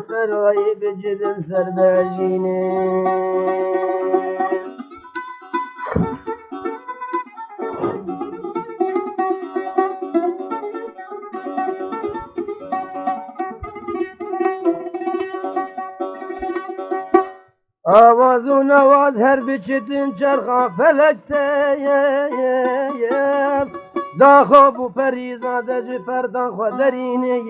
سرایی بجدم سر بجینه آواز و نواز هر بچتن چرخا فلکته دا خواب و پریزاده جی پردان خود درینه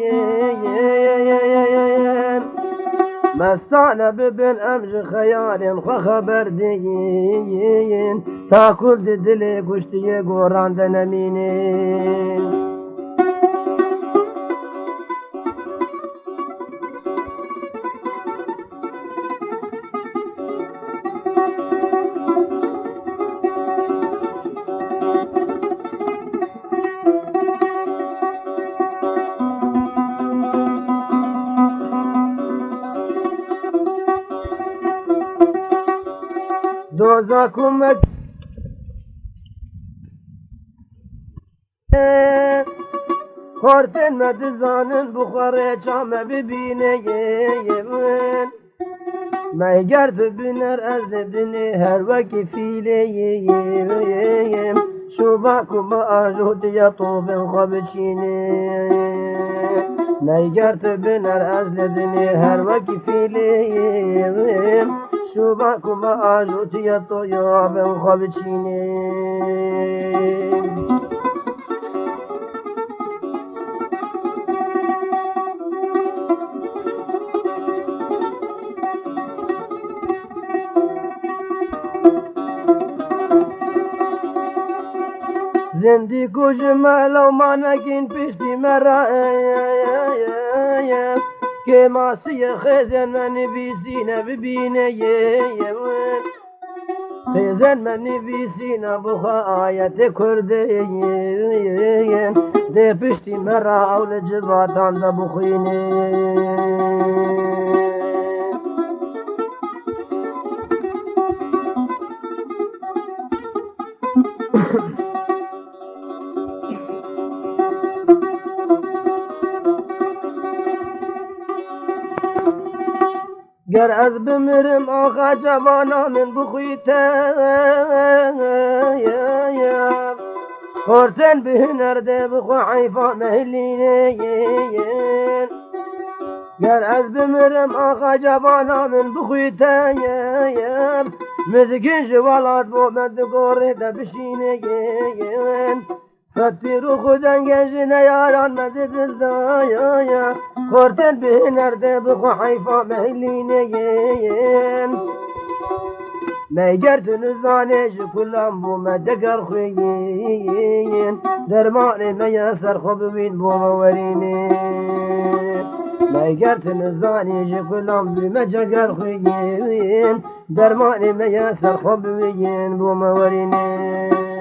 مستانه ببین امج خیالین خو خبر دیین تا کل دل گشتی گورانده نمینه دوزاکم خورتن مدزانن بخوره چامه ببینه من میگرد بینر از دنی هر وکی فیله شوباکم آجود یا طوبن خواب چینه میگرد بینر از دنی هر وکی فیله شوباكم آجوتي الطياب خبشيني زندي كوجمال وما نكين بيشتي مرايا كما سي خزن من بيسينا ببينا خزن من بيسينا بخا آية كردين دي بشتي مرا أول جباتان دا بخيني گر از بمیرم آخا جوانا من بخویتم خورتن به نرده بخو حیفا مهلینه گر از بمیرم آخا جوانا من بخویتم مزگین جوالات بو مد گوره ده بشینه ستی رو خودن گنجنه یاران مده دزدایا خورتن به نرده بخو حیفا مهلینه میگر تنزانه جو کلام بو مدگر خویین درمان میسر خوب بین بو مورینه میگر تنزانه جو کلام بو مدگر خویین درمان میسر خوب بین بو مورینه